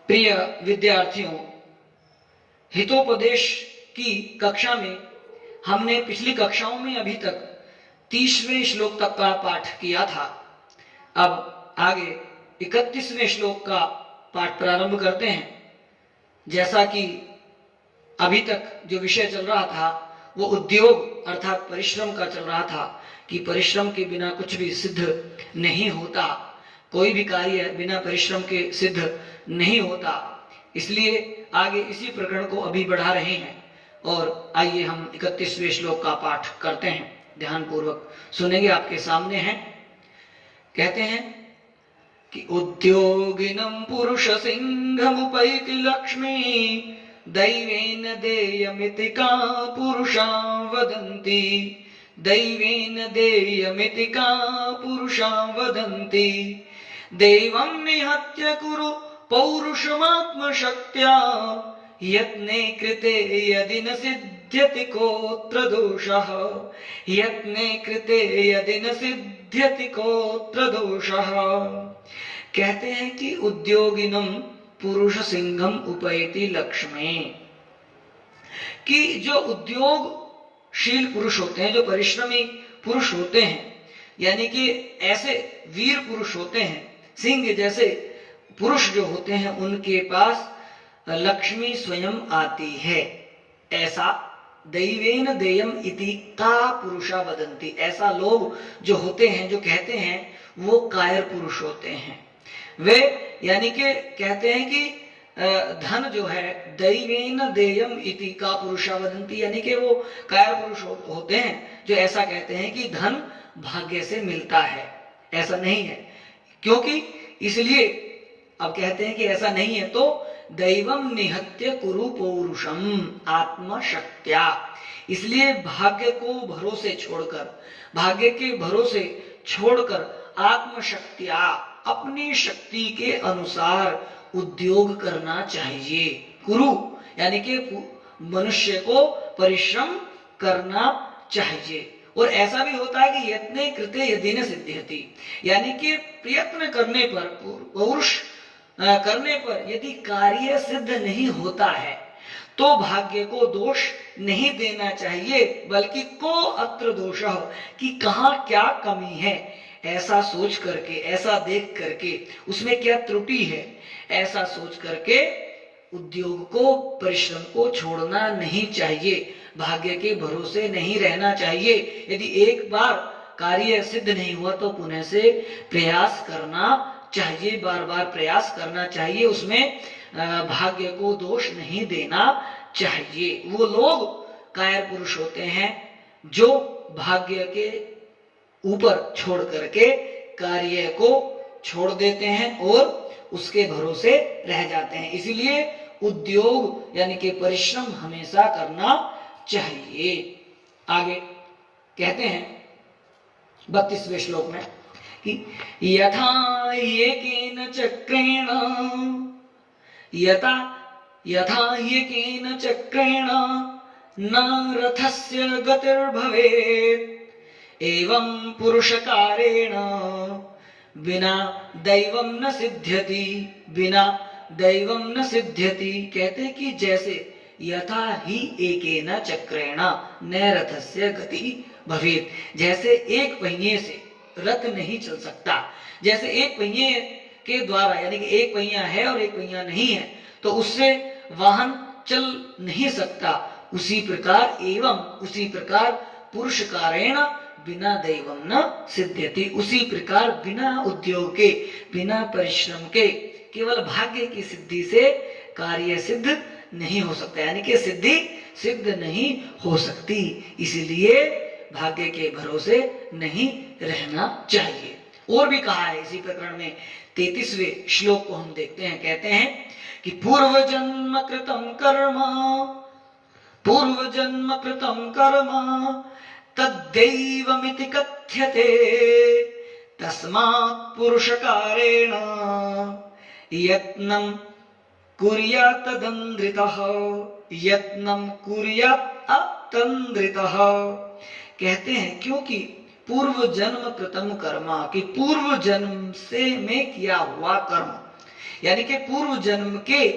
प्रिय विद्यार्थियों, हितोपदेश की कक्षा में हमने पिछली कक्षाओं में अभी तक 30वें श्लोक तक का पाठ किया था। अब आगे 31वें श्लोक का पाठ प्रारंभ करते हैं। जैसा कि अभी तक जो विषय चल रहा था वो उद्योग अर्थात परिश्रम का चल रहा था कि परिश्रम के बिना कुछ भी सिद्ध नहीं होता, कोई भी कार्य बिना परिश्रम के सिद्ध नहीं होता। इसलिए आगे इसी प्रकरण को अभी बढ़ा रहे हैं और आइए हम 31वें श्लोक का पाठ करते हैं। ध्यान पूर्वक सुनेंगे, आपके सामने हैं। कहते हैं कि उद्योगिनं पुरुष सिंहमुपैति लक्ष्मी दैवेन देयमिति का पुरुषा वदन्ति, दैवेन देयमिति का पुरुषा वदन्ति, देवं निहत्य कुरु पौरुषमात्मशक्त्या, यत्ने कृते यदि न सिद्ध्यति कोऽत्र दोषः, यत्ने कृते यदि न सिद्ध्यति कोऽत्र दोषः। कहते हैं कि उद्योगिनम पुरुष सिंहम उपैति लक्ष्मी, कि जो उद्योगशील पुरुष होते हैं, जो परिश्रमी पुरुष होते हैं, यानी कि ऐसे वीर पुरुष होते हैं, सिंह जैसे पुरुष जो होते हैं, उनके पास लक्ष्मी स्वयं आती है। ऐसा दैवेन देयम इति का पुरुषा वदंती, ऐसा लोग जो होते हैं, जो कहते हैं, वो कायर पुरुष होते हैं। वे यानी कि कहते हैं कि धन जो है दैवेन देयम इति का पुरुषा वदंती, यानी कि वो कायर पुरुष होते हैं जो ऐसा कहते हैं कि धन भाग्य से मिलता है। ऐसा नहीं है, क्योंकि इसलिए अब कहते हैं कि ऐसा नहीं है तो दैवम निहत्य कुरु पौरुषम आत्मशक्त्या, इसलिए भाग्य को भरोसे छोड़कर, भाग्य के भरोसे छोड़कर आत्मशक्त्या, अपनी शक्ति के अनुसार उद्योग करना चाहिए। कुरु यानी कि मनुष्य को परिश्रम करना चाहिए। और ऐसा भी होता है कि यत्ने कृते यदि न सिद्ध्यति, यानी कि प्रयत्न करने पर, पौरुष करने पर यदि कार्य सिद्ध नहीं होता है तो भाग्य को दोष नहीं देना चाहिए, बल्कि को अत्र दोषः, कि कहाँ क्या कमी है, ऐसा सोच करके, ऐसा देख करके उसमें क्या त्रुटि है, ऐसा सोच करके उद्योग को, परिश्रम को छोड़ना नहीं चाहिए, भाग्य के भरोसे नहीं रहना चाहिए। यदि एक बार कार्य सिद्ध नहीं हुआ तो पुनः से प्रयास करना चाहिए, बार बार प्रयास करना चाहिए, उसमें भाग्य को दोष नहीं देना चाहिए। वो लोग कायर पुरुष होते हैं जो भाग्य के ऊपर छोड़ करके कार्य को छोड़ देते हैं और उसके भरोसे रह जाते हैं। इसलिए उद्योग यानी कि परिश्रम हमेशा करना चाहिए। आगे कहते हैं 32वें श्लोक में कि यथा येकेन चक्रेण, यथा येकेन चक्रेण न रथस्य गतिर्भवेत्, एवं पुरुषकारेण बिना दैवम न सिद्ध्यति, बिना दैवम न सिद्ध्यति। कहते कि जैसे यथा ही एकेन चक्रेण न रथस्य गति भवेत्, जैसे एक पहिए से रथ नहीं चल सकता, जैसे एक पहिए के द्वारा, यानी कि एक पहिया है और एक पहिया नहीं है तो उससे वाहन चल नहीं सकता, उसी प्रकार एवं उसी प्रकार पुरुषकारेण बिना दैवम न सिद्ध्यति, उसी प्रकार बिना उद्योग के, बिना परिश्रम के, केवल भाग्य की सिद्धि से कार्य सिद्ध नहीं हो सकता, यानी कि सिद्धि सिद्ध नहीं हो सकती। इसीलिए भाग्य के भरोसे नहीं रहना चाहिए। और भी कहा है इसी प्रकरण में 33वें श्लोक को हम देखते हैं। कहते हैं कि पूर्व जन्म कृतम कर्म तद्दैवमिति कथ्यते, तस्मात् पुरुषकारेण यत्नं कुर्यात् तदन्द्रितः, यत्नं कुर्यात् अतन्द्रितः। कहते हैं क्योंकि पूर्व जन्म कृतम कर्म, कि पूर्व जन्म से में किया हुआ कर्म, यानी कि पूर्व जन्म के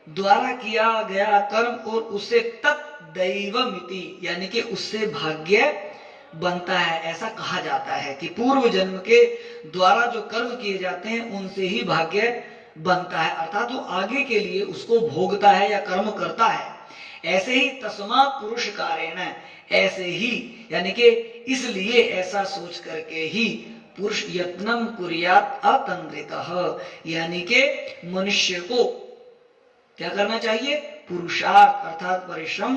द्वारा किया गया कर्म और उससे तत्दैवमिति यानी कि उससे भाग्य बनता है, ऐसा कहा जाता है कि पूर्व जन्म के द्वारा जो कर्म किए जाते हैं उनसे ही भाग्य बनता है, अर्थात वो आगे के लिए उसको भोगता है या कर्म करता है। ऐसे ही तस्मात् पुरुष कारेण, ऐसे ही यानी कि इसलिए ऐसा सोच करके ही पुरुष यत्नम कुर्यात् अतन्द्रितः, यानी कि मनुष्य को क्या करना चाहिए, पुरुषार्थ अर्थात परिश्रम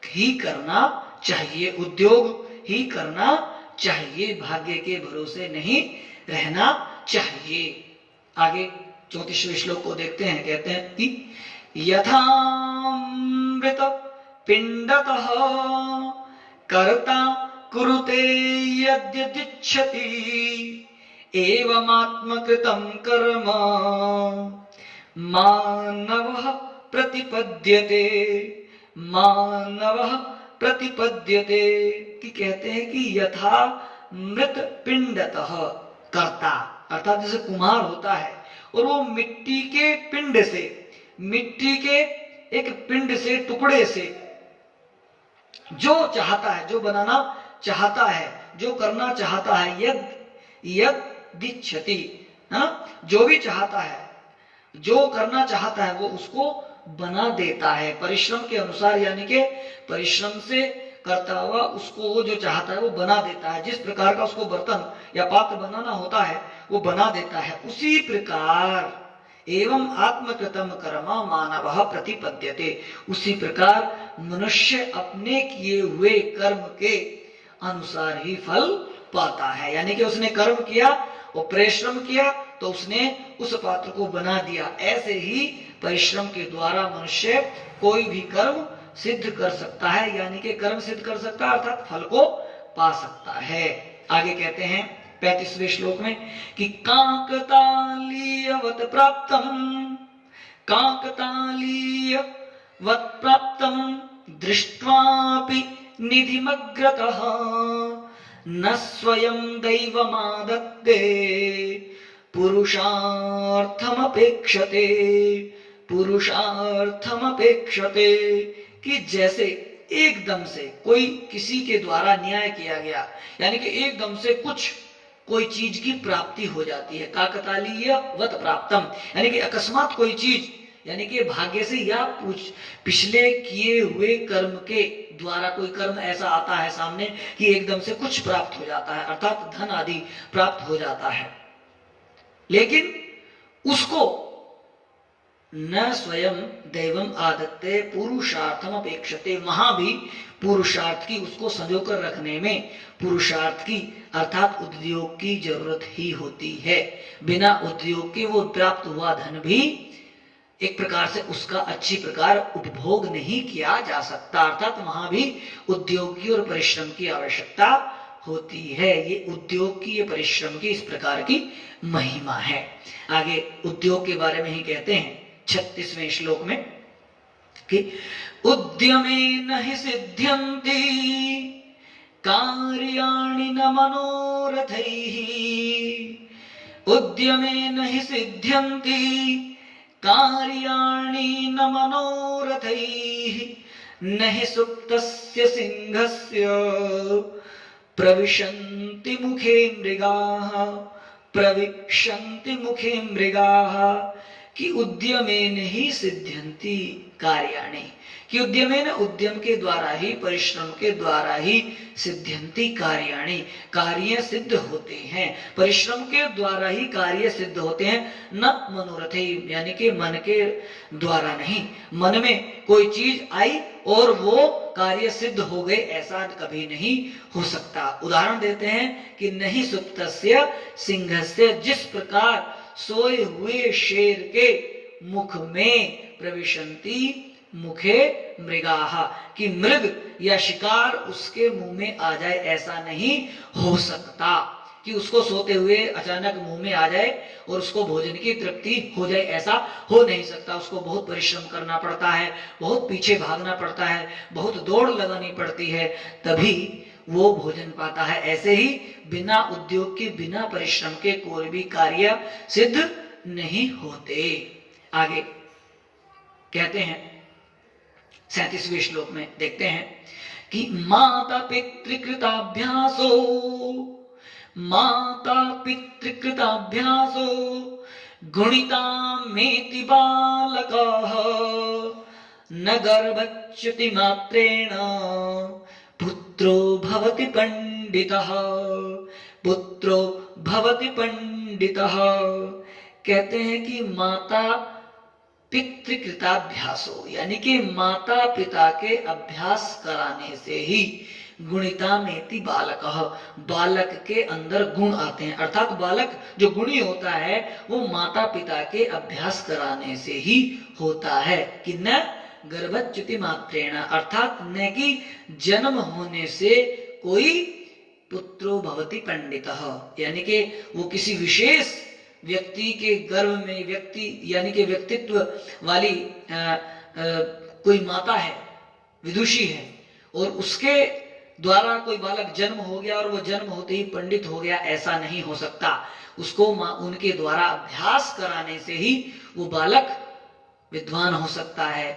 ही करना चाहिए, उद्योग ही करना चाहिए, भाग्य के भरोसे नहीं रहना चाहिए। आगे 34वें श्लोक को देखते हैं, कहते हैं कि यथामृत पिंडतः कर्ता कुरुते यद्यदिच्छति एवमात्मकृतं कर्म मानवः प्रतिपद्यते, मानवः प्रतिपद्यते, कि कहते हैं कि यथा मृत पिंडतः कर्ता अर्थात जैसे कुम्हार होता है और वो मिट्टी के पिंड से, मिट्टी के एक पिंड से, टुकड़े से जो चाहता है, जो बनाना चाहता है, जो करना चाहता है, यद यद दिच्छति, जो भी चाहता है, जो करना चाहता है वो उसको बना देता है परिश्रम के अनुसार, यानी कि परिश्रम से करता हुआ उसको वो जो चाहता है वो बना देता है। जिस प्रकार का उसको बर्तन या पात्र बनाना होता है वो बना देता है। उसी प्रकार एवं आत्मकृतम कर्म मानवः प्रतिपद्यते, उसी प्रकार मनुष्य अपने किए हुए कर्म के अनुसार ही फल पाता है। यानी कि उसने कर्म किया और परिश्रम किया तो उसने उस पात्र को बना दिया। ऐसे ही परिश्रम के द्वारा मनुष्य कोई भी कर्म सिद्ध कर सकता है, यानी कि कर्म सिद्ध कर सकता है अर्थात फल को पा सकता है। आगे कहते हैं 35वें श्लोक में कि काकतालीयवत प्राप्तम, काकतालीयवत प्राप्तम दृष्ट्वापि निधिमग्रतः न स्वयं दैवमादत्ते पुरुषार्थमपेक्षते, पुरुषार्थमपेक्षते, कि जैसे एकदम से कोई किसी के द्वारा न्याय किया गया, यानी कि एकदम से कुछ कोई चीज की प्राप्ति हो जाती है। काकतालीयवत प्राप्तम यानी कि अकस्मात कोई चीज, यानी कि भाग्य से या पिछले किए हुए कर्म के द्वारा कोई कर्म ऐसा आता है सामने कि एकदम से कुछ प्राप्त हो जाता है, अर्थात धन आदि प्राप्त हो जाता है, लेकिन उसको न स्वयं दैवम आदत्ते पुरुषार्थम अपेक्षते, वहां भी पुरुषार्थ की, उसको संजोकर रखने में पुरुषार्थ की अर्थात उद्योग की जरूरत ही होती है। बिना उद्योग के वो प्राप्त हुआ धन भी एक प्रकार से उसका अच्छी प्रकार उपभोग नहीं किया जा सकता, अर्थात वहां भी उद्योग की और परिश्रम की आवश्यकता होती है। ये उद्योग की, ये परिश्रम की इस प्रकार की महिमा है। आगे उद्योग के बारे में ही कहते हैं 36वें श्लोक में कि उद्यमेन हि सिद्ध्यन्ति कार्याणि न मनोरथैः, उद्यमेन हि सिद्ध्यन्ति कार्याणि न मनोरथैः न हि सुप्तस्य सिंहस्य प्रविशन्ति मुखे मृगाः, प्रविशन्ति मुखे मृगाः, कि उद्यमेन ही सिद्ध्यन्ति कार्याणि, कि उद्यमेन उद्यम के द्वारा ही, परिश्रम के द्वारा ही, सिद्ध्यन्ति कार्याणि कार्य सिद्ध होते हैं, परिश्रम के द्वारा ही कार्य सिद्ध होते हैं। न मनोरथे यानी कि मन के द्वारा नहीं, मन में कोई चीज आई और वो कार्य सिद्ध हो गए ऐसा कभी नहीं हो सकता। उदाहरण देते हैं कि नहीं सुप्तस्य सिंहस्य, जिस प्रकार सोए हुए शेर के मुख में प्रविशन्ति मुखे मृगाः, कि मृग या शिकार उसके मुंह में आ जाए ऐसा नहीं हो सकता, कि उसको सोते हुए अचानक मुंह में आ जाए और उसको भोजन की तृप्ति हो जाए ऐसा हो नहीं सकता। उसको बहुत परिश्रम करना पड़ता है, बहुत पीछे भागना पड़ता है, बहुत दौड़ लगानी पड़ती है, तभी वो भोजन पाता है। ऐसे ही बिना उद्योग के, बिना परिश्रम के कोई भी कार्य सिद्ध नहीं होते। आगे कहते हैं 37वें श्लोक में देखते हैं कि माता पितृकृताभ्यासो गुणितामेति बालकः न गर्भच्युति मात्रेण पुत्रो भवति पंडितः। पुत्रो भवति पंडितः कहते हैं कि माता पितृकृताभ्यासो यानी कि माता पिता के अभ्यास कराने से ही गुणितामेति बालकः बालक के अंदर गुण आते हैं, अर्थात बालक जो गुणी होता है वो माता पिता के अभ्यास कराने से ही होता है। कि न गर्भच्युति मात्रेण अर्थात न कि जन्म होने से कोई पुत्रो भवति पंडितः यानी कि वो किसी विशेष व्यक्ति के गर्भ में व्यक्ति यानी कि व्यक्तित्व वाली कोई माता है, विदुषी है, और उसके द्वारा कोई बालक जन्म हो गया और वो जन्म होते ही पंडित हो गया, ऐसा नहीं हो सकता। उसको उनके द्वारा अभ्यास कराने से ही वो बालक विद्वान हो सकता है,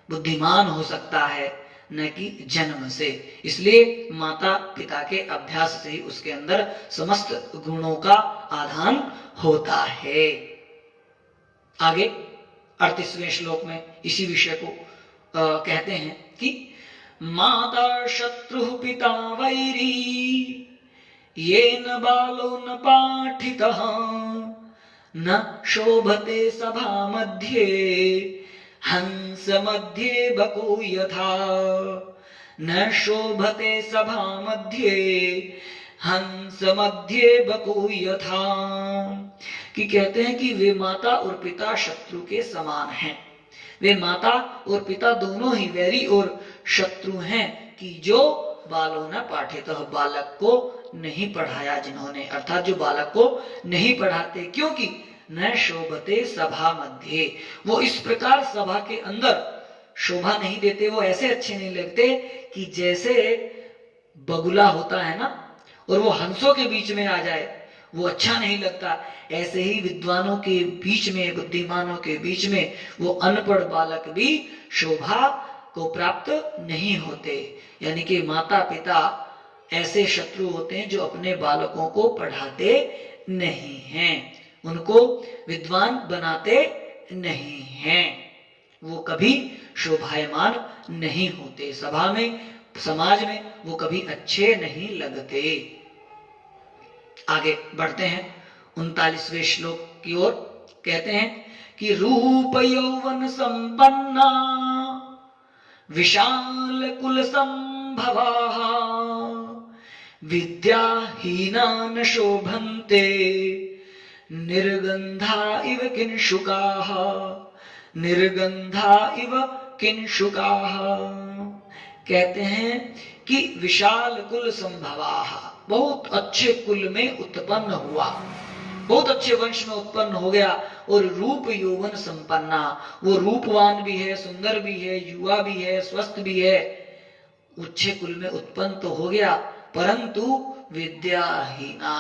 बुद्धिमान हो सकता है, न कि जन्म से। इसलिए माता पिता के अभ्यास से ही उसके अंदर समस्त गुणों का आधान होता है। आगे 38वें श्लोक में इसी विषय को कहते हैं कि माता शत्रु पिता वैरी येन बालो न पाठितः न शोभते सभा मध्ये हंस मध्ये बको यथा। न शोभते सभा मध्ये हंस मध्ये बको यथा कि कहते हैं कि वे माता और पिता शत्रु के समान हैं। वे माता और पिता दोनों ही वैरी और शत्रु हैं कि जो बालों न पाठे तो बालक को नहीं पढ़ाया जिन्होंने, अर्थात जो बालक को नहीं पढ़ाते, क्योंकि न शोभते सभा मध्य वो इस प्रकार सभा के अंदर शोभा नहीं देते, वो ऐसे अच्छे नहीं लगते कि जैसे बगुला होता है ना और वो हंसों के बीच में आ जाए, वो अच्छा नहीं लगता। ऐसे ही विद्वानों के बीच में, बुद्धिमानों के बीच में वो अनपढ़ बालक भी शोभा को प्राप्त नहीं होते। यानी कि माता पिता ऐसे शत्रु होते हैं जो अपने बालकों को पढ़ाते नहीं हैं, उनको विद्वान बनाते नहीं हैं, वो कभी शोभायमान नहीं होते, सभा में समाज में वो कभी अच्छे नहीं लगते। आगे बढ़ते हैं 39वें श्लोक की ओर। कहते हैं कि रूप यौवन संपन्ना विशाल कुल संभवाः विद्याहीना न शोभन्ते निर्गंधा इव किंशुकाः। निर्गंधा इव किंशुकाः कहते हैं कि विशाल कुल संभवाः बहुत अच्छे कुल में उत्पन्न हुआ, बहुत अच्छे वंश में उत्पन्न हो गया, और रूप यौवन संपन्ना वो रूपवान भी है, सुंदर भी है, युवा भी है, स्वस्थ भी है, अच्छे कुल में उत्पन्न तो हो गया, परंतु विद्याहीना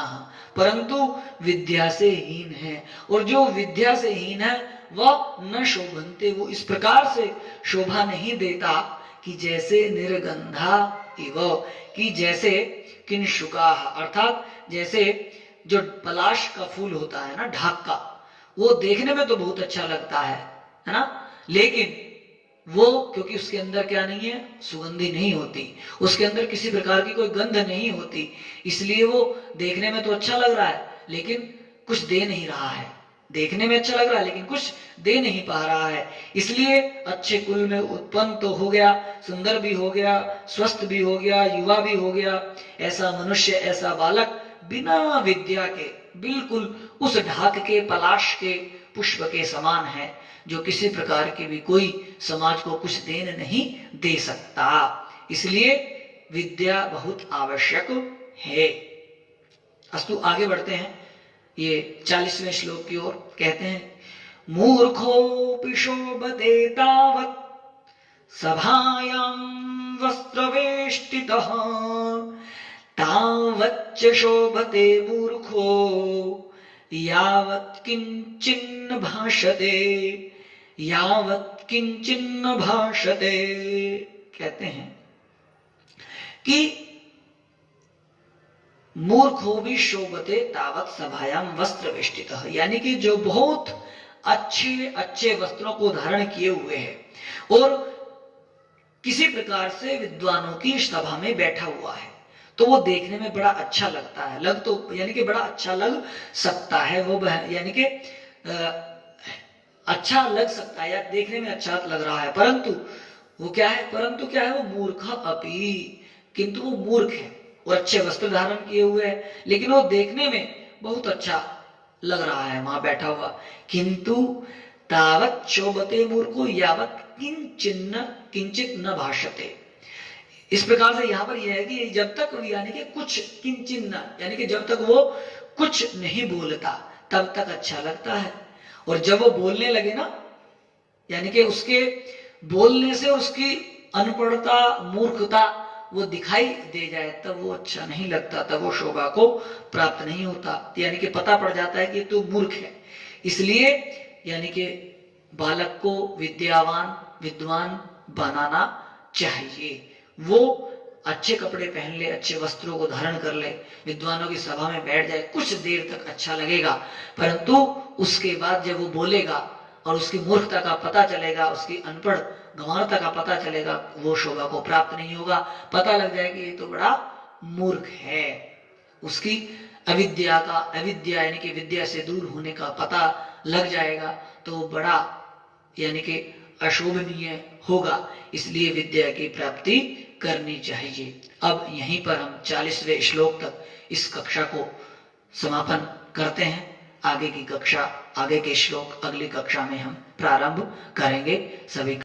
परंतु विद्या से हीन है, और जो विद्या से हीन है वह न शोभन्ते वो इस प्रकार से शोभा नहीं देता कि जैसे निर्गंधा इव कि जैसे किंशुका अर्थात जैसे जो पलाश का फूल होता है ना, ढाक का, वो देखने में तो बहुत अच्छा लगता है ना, लेकिन वो क्योंकि उसके अंदर क्या नहीं है, सुगंधी नहीं होती, उसके अंदर किसी प्रकार की कोई गंध नहीं होती, इसलिए वो देखने में तो अच्छा लग रहा है लेकिन कुछ दे नहीं रहा है, देखने में अच्छा लग रहा है लेकिन कुछ दे नहीं पा रहा है। इसलिए अच्छे कुल में उत्पन्न तो हो गया, सुंदर भी हो गया, स्वस्थ भी हो गया, युवा भी हो गया, ऐसा मनुष्य, ऐसा बालक बिना विद्या के बिल्कुल उस ढाक के, पलाश के पुष्प के समान है, जो किसी प्रकार के भी कोई समाज को कुछ देन नहीं दे सकता। इसलिए विद्या बहुत आवश्यक है। अस्तु आगे बढ़ते हैं ये 40वें श्लोक की ओर। कहते हैं मूर्खोऽपि शोभते तावत् सभायां वस्त्रवेष्टितः तावच्च शोभते मूर्खो यावत् किंचिन्न भाषते, यावत् किंचिन्न भाषते। कहते हैं कि मूर्खो भी शोभते तावत् सभायाम वस्त्र वेष्टितः, यानी कि जो बहुत अच्छे अच्छे वस्त्रों को धारण किए हुए है और किसी प्रकार से विद्वानों की सभा में बैठा हुआ है, तो वो देखने में बड़ा अच्छा लगता है। लग तो यानी कि बड़ा अच्छा लग सकता है वो, यानी कि अच्छा लग सकता है या देखने में अच्छा लग रहा है, परंतु वो क्या है, परंतु क्या है, वो मूर्ख अपि, किंतु वो मूर्ख है और अच्छे वस्त्र धारण किए हुए है, लेकिन वो देखने में बहुत अच्छा लग रहा है वहां बैठा हुआ। किंतु तावत् शोभते मूर्खो यावत् किंचित न भाषते। इस प्रकार से यहाँ पर यह है कि जब तक यानी कि कुछ किंचिन्न, यानी कि जब तक वो कुछ नहीं बोलता तब तक अच्छा लगता है, और जब वो बोलने लगे ना, यानी कि उसके बोलने से उसकी अनपढ़ता मूर्खता वो दिखाई दे जाए तब वो अच्छा नहीं लगता, तब वो शोभा को प्राप्त नहीं होता, यानी कि पता पड़ जाता है कि तू मूर्ख है। इसलिए यानी कि बालक को विद्यावान विद्वान बनाना चाहिए। वो अच्छे कपड़े पहन ले, अच्छे वस्त्रों को धारण कर ले, विद्वानों की सभा में बैठ जाए, कुछ देर तक अच्छा लगेगा, परंतु उसके बाद जब वो बोलेगा और उसकी मूर्खता का पता चलेगा, उसकी अनपढ़ गंवारता का पता चलेगा, वो शोभा को प्राप्त नहीं होगा। पता लग जाएगा कि ये तो बड़ा मूर्ख है, उसकी अविद्या यानी कि विद्या से दूर होने का पता लग जाएगा, तो बड़ा यानी कि अशोभनीय होगा। इसलिए विद्या की प्राप्ति करनी चाहिए। अब यहीं पर हम 40वें श्लोक तक इस कक्षा को समापन करते हैं। आगे की कक्षा, आगे के श्लोक अगली कक्षा में हम प्रारंभ करेंगे। सभी